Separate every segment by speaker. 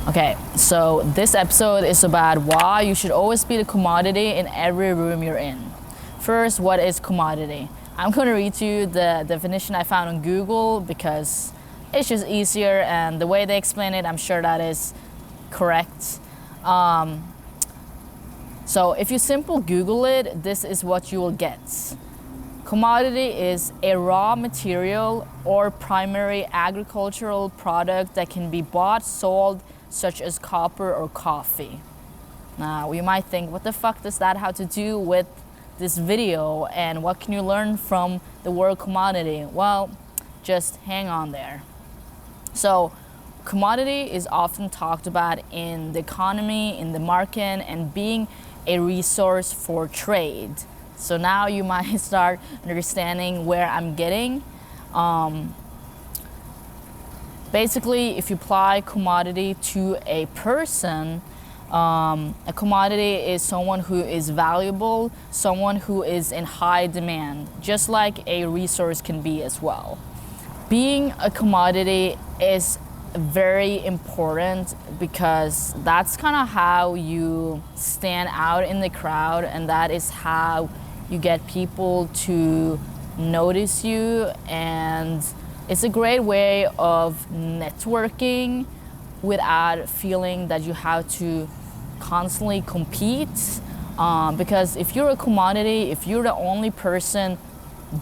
Speaker 1: Okay, so this episode is about why you should always be the commodity in every room you're in. First, what is commodity? I'm going to read to you the definition I found on Google because it's just easier, and the way they explain it, I'm sure that is correct. So if you simple Google it, this is what you will get. Commodity is a raw material or primary agricultural product that can be bought, sold, such as copper or coffee. Now, you might think, what the fuck does that have to do with this video, and what can you learn from the word commodity? Well, just hang on there. So, commodity is often talked about in the economy, in the market, and being a resource for trade. So now you might start understanding where I'm getting. Basically, if you apply commodity to a person, a commodity is someone who is valuable, someone who is in high demand, just like a resource can be as well. Being a commodity is very important because that's kind of how you stand out in the crowd, and that is how you get people to notice you, and it's a great way of networking without feeling that you have to constantly compete. Because if you're a commodity, if you're the only person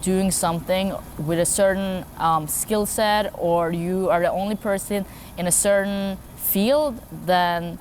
Speaker 1: doing something with a certain skill set, or you are the only person in a certain field, then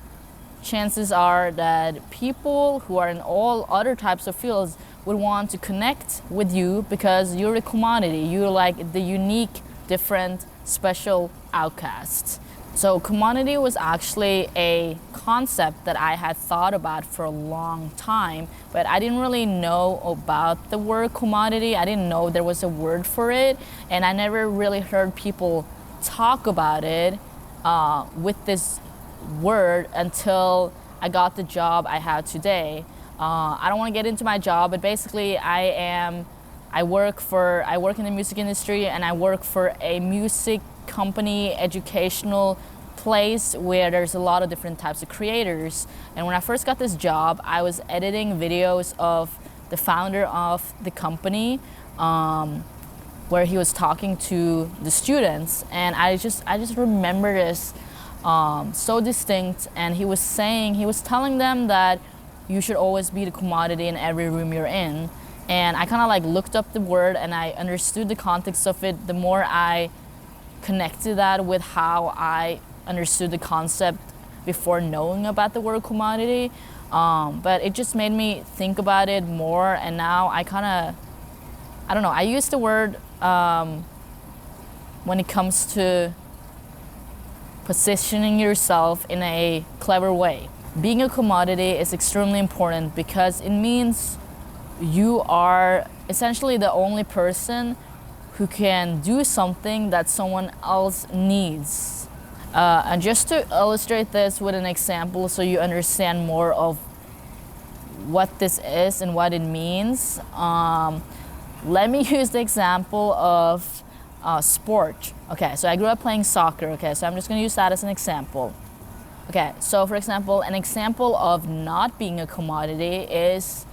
Speaker 1: chances are that people who are in all other types of fields would want to connect with you because you're a commodity. You're like the unique, different, special outcast. So commodity was actually a concept that I had thought about for a long time, but I didn't really know about the word commodity. I didn't know there was a word for it, and I never really heard people talk about it with this word until I got the job I have today. I don't want to get into my job, but basically I work in the music industry, and I work for a music company, educational place where there's a lot of different types of creators. And when I first got this job, I was editing videos of the founder of the company, where he was talking to the students, and I just remember this so distinct. And he was telling them that you should always be the commodity in every room you're in. And I kind of like looked up the word, and I understood the context of it the more I connected that with how I understood the concept before knowing about the word commodity. But it just made me think about it more, and now I don't know, I use the word when it comes to positioning yourself in a clever way. Being a commodity is extremely important because it means you are essentially the only person who can do something that someone else needs. And just to illustrate this with an example so you understand more of what this is and what it means, let me use the example of sport. Okay, so I grew up playing soccer, okay, so I'm just gonna use that as an example. Okay, so for example, an example of not being a commodity is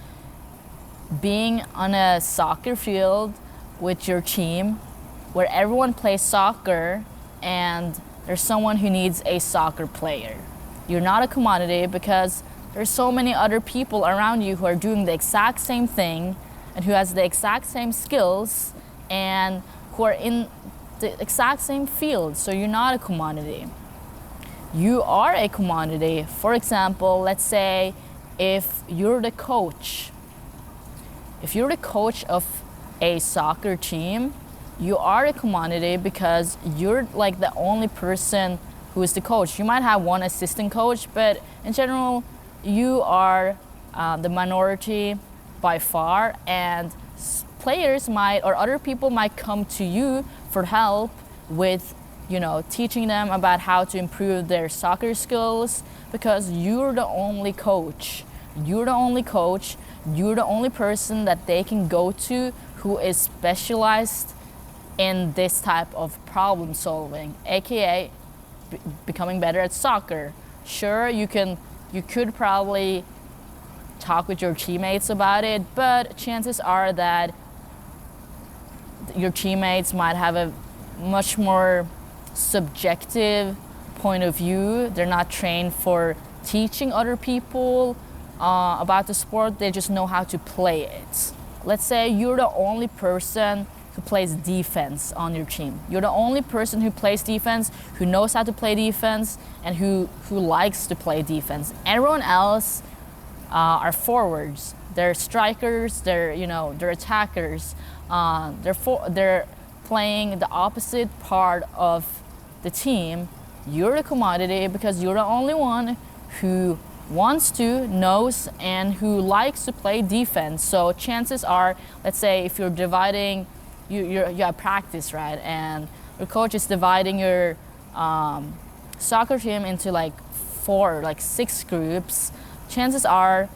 Speaker 1: being on a soccer field with your team where everyone plays soccer and there's someone who needs a soccer player. You're not a commodity because there's so many other people around you who are doing the exact same thing and who has the exact same skills and who are in the exact same field. So you're not a commodity. You are a commodity. For example, let's say if you're the coach. If you're the coach of a soccer team, you are a commodity because you're like the only person who is the coach. You might have one assistant coach, but in general, you are the minority by far, and players might, or other people might come to you for help with, teaching them about how to improve their soccer skills because you're the only coach. You're the only coach. You're the only person that they can go to who is specialized in this type of problem solving, aka becoming better at soccer. Sure, you could probably talk with your teammates about it, but chances are that your teammates might have a much more subjective point of view. They're not trained for teaching other people about the sport. They just know how to play it. Let's say you're the only person who plays defense on your team. You're the only person who plays defense, who knows how to play defense, and who likes to play defense. Everyone else are forwards. They're strikers. They're attackers. They're playing the opposite part of the team. You're the commodity because you're the only one who wants to, knows, and who likes to play defense. So chances are, let's say if you're dividing, you have practice, right? And your coach is dividing your soccer team into like 6 groups. Chances are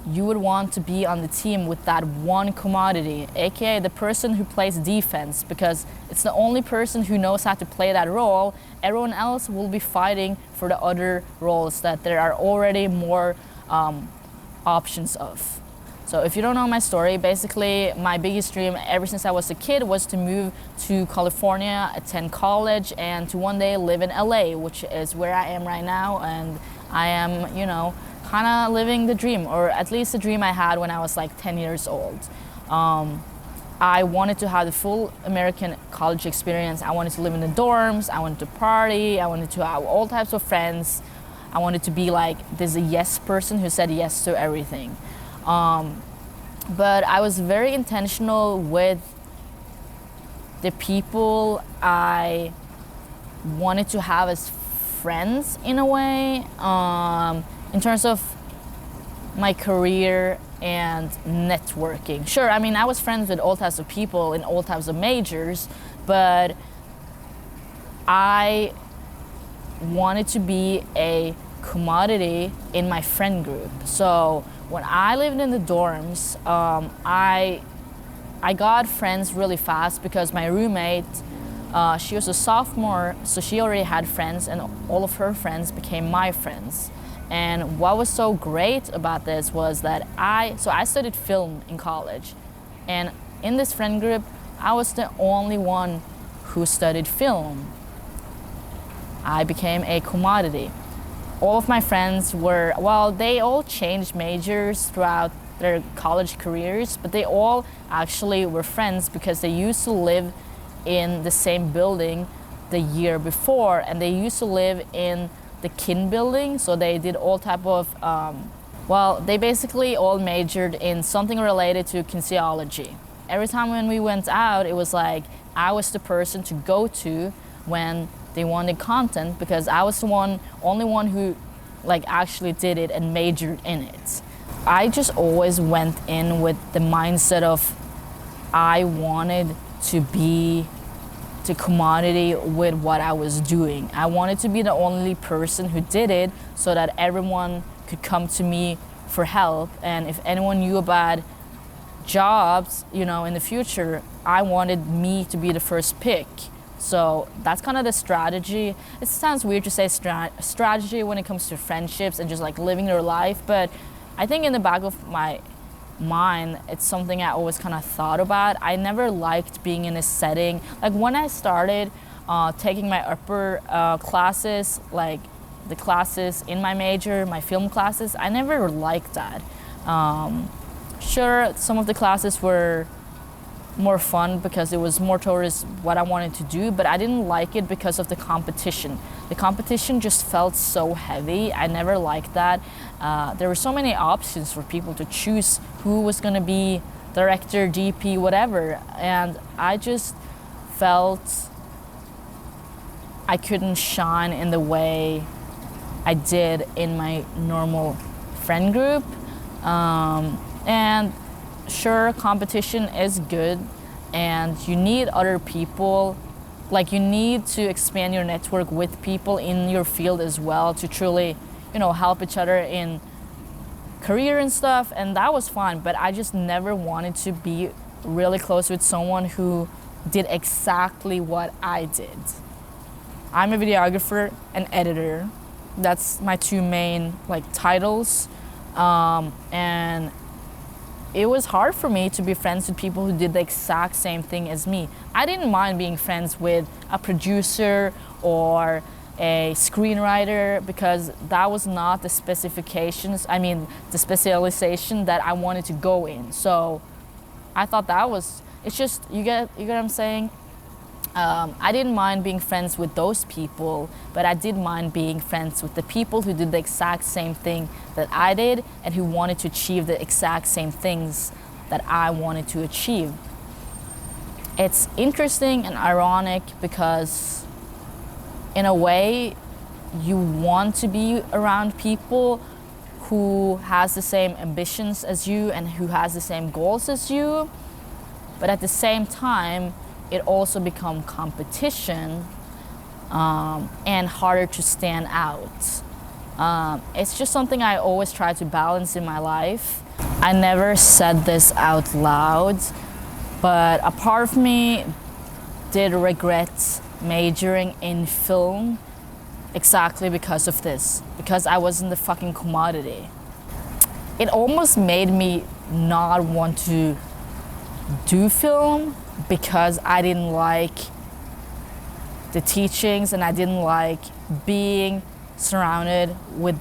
Speaker 1: you would want to be on the team with that one commodity, aka the person who plays defense, because it's the only person who knows how to play that role. Everyone else will be fighting for the other roles that there are already more options of. So if you don't know my story, basically my biggest dream ever since I was a kid was to move to California, attend college, and to one day live in LA, which is where I am right now. And I am, kind of living the dream, or at least the dream I had when I was like 10 years old. I wanted to have the full American college experience. I wanted to live in the dorms. I wanted to party. I wanted to have all types of friends. I wanted to be like this yes person who said yes to everything. But I was very intentional with the people I wanted to have as friends in a way. In terms of my career and networking. Sure, I mean, I was friends with all types of people in all types of majors, but I wanted to be a commodity in my friend group. So when I lived in the dorms, I got friends really fast because my roommate, she was a sophomore, so she already had friends, and all of her friends became my friends. And what was so great about this was that I studied film in college, and in this friend group, I was the only one who studied film. I became a commodity. All of my friends they all changed majors throughout their college careers, but they all actually were friends because they used to live in the same building the year before, and they used to live in the kin building, so they did all type of they basically all majored in something related to kinesiology. Every time when we went out, it was like I was the person to go to when they wanted content, because I was the only one who like actually did it and majored in it. I just always went in with the mindset of I wanted to be the commodity with what I was doing. I wanted to be the only person who did it so that everyone could come to me for help. And if anyone knew about jobs, in the future, I wanted me to be the first pick. So that's kind of the strategy. It sounds weird to say strategy when it comes to friendships and just like living your life, but I think in the back of my mind, it's something I always kind of thought about. I never liked being in a setting. Like when I started taking my upper classes, like the classes in my major, my film classes, I never liked that. Sure, some of the classes were more fun because it was more towards what I wanted to do, but I didn't like it because of the competition. The competition just felt so heavy. I never liked that. There were so many options for people to choose who was going to be director, DP, whatever, and I just felt I couldn't shine in the way I did in my normal friend group. And sure, competition is good, and you need other people. Like, you need to expand your network with people in your field as well to truly, help each other in career and stuff, and that was fun. But I just never wanted to be really close with someone who did exactly what I did. I'm a videographer and editor. That's my two main like titles, and it was hard for me to be friends with people who did the exact same thing as me. I didn't mind being friends with a producer or a screenwriter because that was not the specifications, the specialization that I wanted to go in. So I thought that was, it's just, you get what I'm saying? I didn't mind being friends with those people, but I did mind being friends with the people who did the exact same thing that I did and who wanted to achieve the exact same things that I wanted to achieve. It's interesting and ironic because in a way you want to be around people who has the same ambitions as you and who has the same goals as you, but at the same time it also becomes competition and harder to stand out. It's just something I always try to balance in my life. I never said this out loud, but a part of me did regret majoring in film exactly because of this, because I wasn't the fucking commodity. It almost made me not want to do film because I didn't like the teachings and I didn't like being surrounded with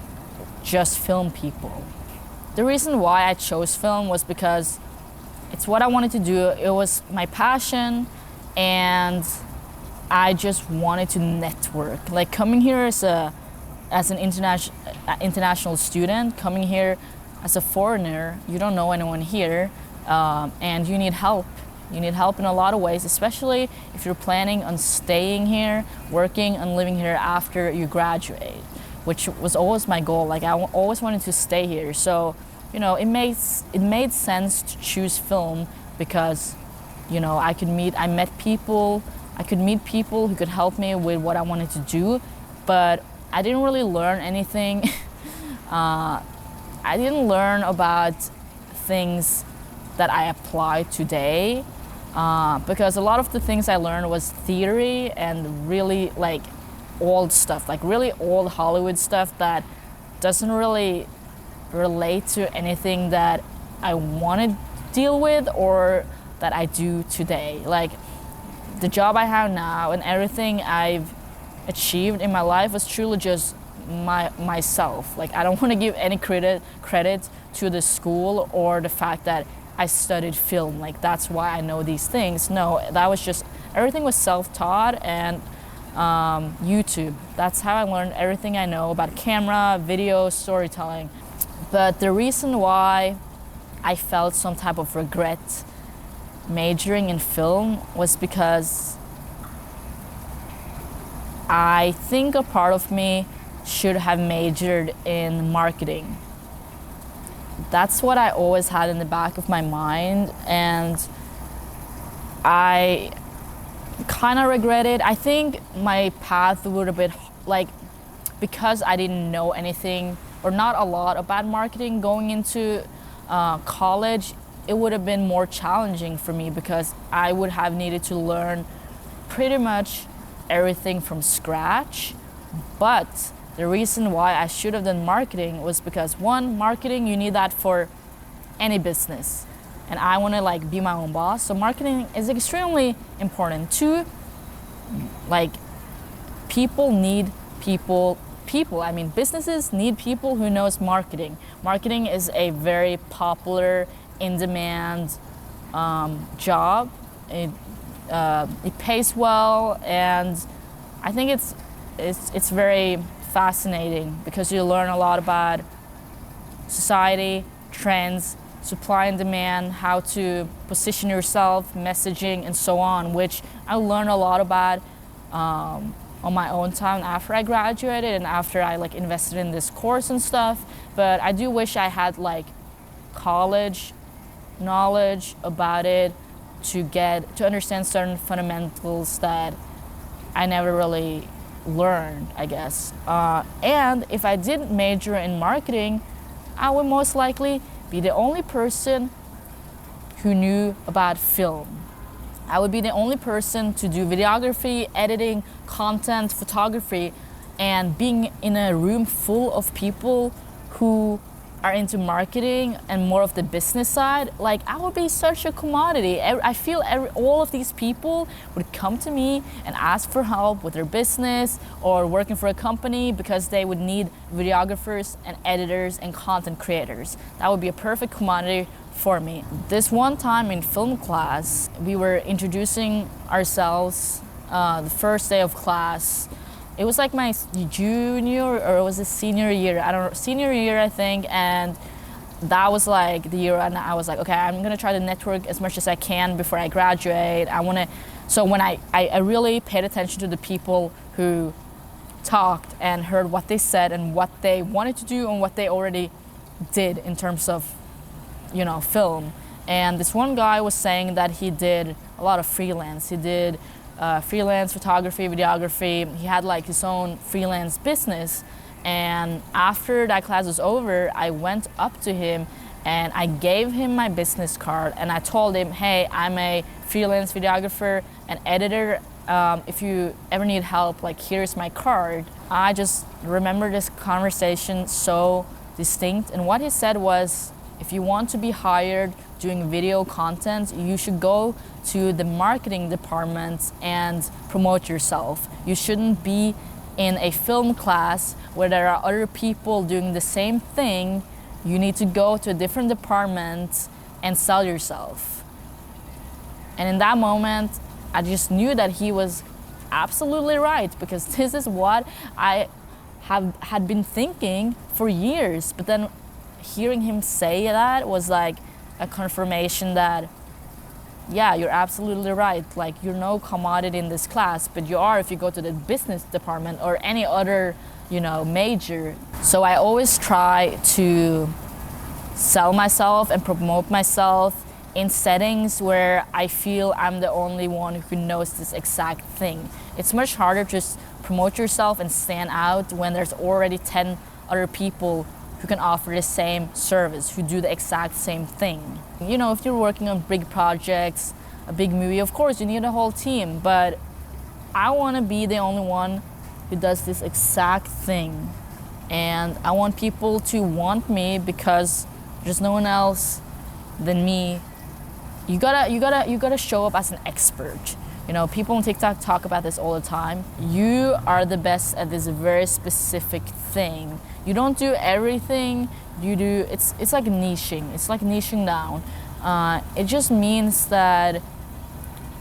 Speaker 1: just film people. The reason why I chose film was because it's what I wanted to do. It was my passion and I just wanted to network. Like coming here as an international student, coming here as a foreigner, you don't know anyone here, and you need help. You need help in a lot of ways, especially if you're planning on staying here, working and living here after you graduate, which was always my goal. Like I always wanted to stay here. So, you know, it made sense to choose film because, you know, I could meet people who could help me with what I wanted to do, but I didn't really learn anything. I didn't learn about things that I apply today, because a lot of the things I learned was theory and really like old stuff, like really old Hollywood stuff that doesn't really relate to anything that I want to deal with or that I do today. Like the job I have now and everything I've achieved in my life was truly just myself. Like I don't want to give any credit to the school or the fact that I studied film, like that's why I know these things. No, that was just, everything was self-taught and YouTube. That's how I learned everything I know about camera, video, storytelling. But the reason why I felt some type of regret majoring in film was because I think a part of me should have majored in marketing. That's what I always had in the back of my mind, and I kind of regret it. I think my path would have been like, because I didn't know anything or not a lot about marketing going into college, it would have been more challenging for me because I would have needed to learn pretty much everything from scratch. But the reason why I should have done marketing was because one, marketing, you need that for any business. And I want to like be my own boss. So marketing is extremely important. Two, like people need people. Businesses need people who knows marketing. Marketing is a very popular, in-demand job. It pays well, and I think it's very fascinating because you learn a lot about society, trends, supply and demand, how to position yourself, messaging, and so on, which I learned a lot about on my own time after I graduated and after I like invested in this course and stuff. But I do wish I had like college knowledge about it to understand certain fundamentals that I never really learned, I guess. And if I did major in marketing, I would most likely be the only person who knew about film. I would be the only person to do videography, editing, content, photography, and being in a room full of people who are into marketing and more of the business side. Like, I would be such a commodity. I feel all of these people would come to me and ask for help with their business or working for a company because they would need videographers and editors and content creators. That would be a perfect commodity for me. This one time in film class, we were introducing ourselves the first day of class. It was like my junior or it was a senior year. I don't know, senior year I think, and that was like the year and I was like, okay, I'm gonna try to network as much as I can before I graduate. So when I really paid attention to the people who talked and heard what they said and what they wanted to do and what they already did in terms of, film. And this one guy was saying that he did a lot of freelance. He did freelance photography, videography. He had like his own freelance business. And after that class was over, I went up to him and I gave him my business card and I told him, hey, I'm a freelance videographer and editor. If you ever need help, like, here's my card. I just remember this conversation so distinct. And what he said was, if you want to be hired doing video content, you should go to the marketing department and promote yourself. You shouldn't be in a film class where there are other people doing the same thing. You need to go to a different department and sell yourself. And in that moment, I just knew that he was absolutely right, because this is what I had been thinking for years. But then hearing him say that was like a confirmation that, yeah, you're absolutely right. Like, you're no commodity in this class, but you are if you go to the business department or any other, major. So I always try to sell myself and promote myself in settings where I feel I'm the only one who knows this exact thing. It's much harder to just promote yourself and stand out when there's already 10 other people who can offer the same service, who do the exact same thing. If you're working on big projects, a big movie, of course you need a whole team, but I want to be the only one who does this exact thing. And I want people to want me because there's no one else than me. You gotta show up as an expert. People on TikTok talk about this all the time. You are the best at this very specific thing. You don't do everything. It's like niching. It's like niching down. It just means that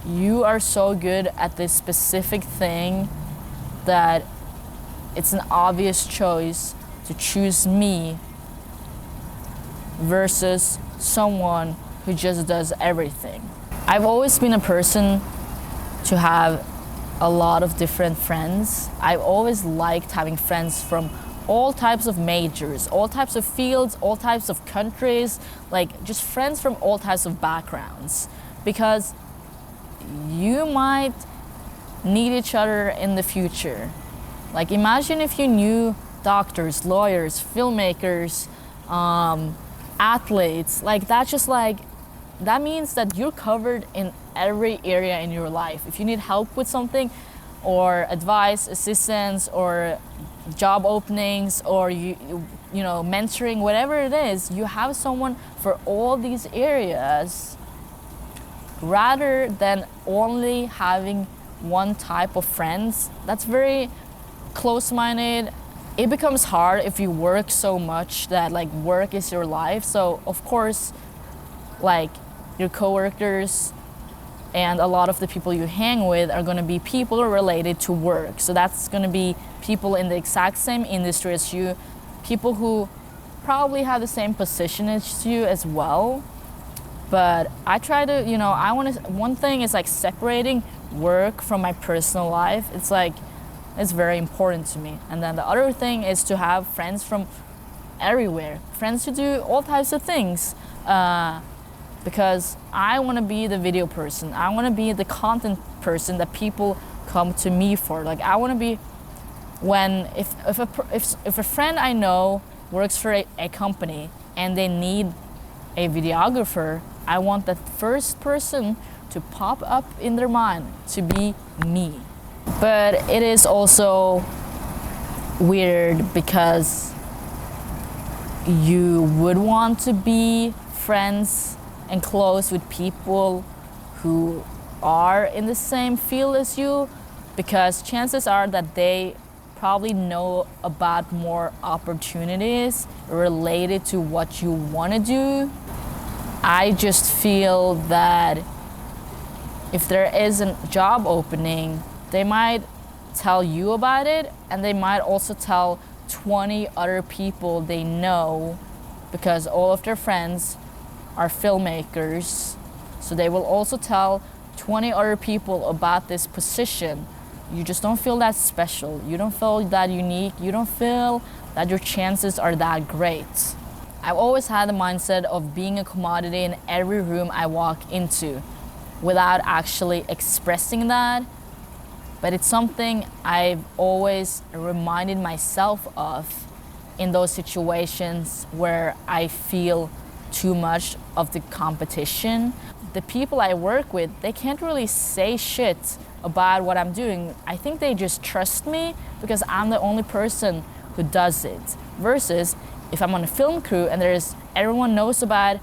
Speaker 1: you are so good at this specific thing that it's an obvious choice to choose me versus someone who just does everything. I've always been a person to have a lot of different friends. I've always liked having friends from all types of majors, all types of fields, all types of countries, like just friends from all types of backgrounds, because you might need each other in the future. Like, imagine if you knew doctors, lawyers, filmmakers, athletes. Like, that means that you're covered in every area in your life. If you need help with something, or advice, assistance, or job openings, or mentoring, whatever it is, you have someone for all these areas, rather than only having one type of friends. That's very close-minded. It becomes hard if you work so much that work is your life. So of course, your coworkers and a lot of the people you hang with are going to be people related to work. So that's going to be people in the exact same industry as you, people who probably have the same position as you as well. But I try to, one thing is separating work from my personal life. It's very important to me. And then the other thing is to have friends from everywhere, friends who do all types of things. Because I want to be the video person. I want to be the content person that people come to me for. I want to be, if a friend I know works for a company and they need a videographer, I want that first person to pop up in their mind to be me. But it is also weird because you would want to be friends and close with people who are in the same field as you, because chances are that they probably know about more opportunities related to what you want to do. I just feel that if there is a job opening, they might tell you about it, and they might also tell 20 other people they know, because all of their friends are filmmakers. So they will also tell 20 other people about this position. You just don't feel that special. You don't feel that unique. You don't feel that your chances are that great. I've always had the mindset of being a commodity in every room I walk into without actually expressing that. But it's something I've always reminded myself of in those situations where I feel too much of the competition. The people I work with, they can't really say shit about what I'm doing. I think they just trust me because I'm the only person who does it. Versus if I'm on a film crew and everyone knows about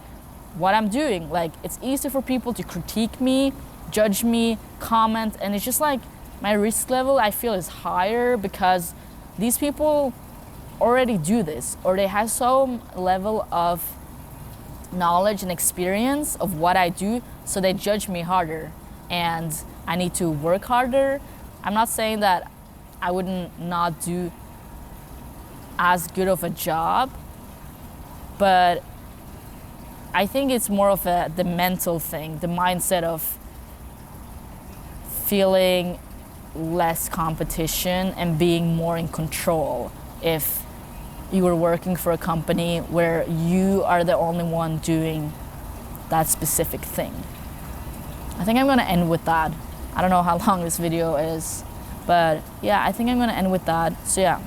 Speaker 1: what I'm doing, like it's easy for people to critique me, judge me, comment, and it's just like my risk level I feel is higher because these people already do this, or they have some level of knowledge and experience of what I do, so they judge me harder and I need to work harder. I'm not saying that I wouldn't not do as good of a job, but I think it's more of the mental thing, the mindset of feeling less competition and being more in control if you were working for a company where you are the only one doing that specific thing. I think I'm gonna end with that. I don't know how long this video is, but yeah, I think I'm gonna end with that. So yeah.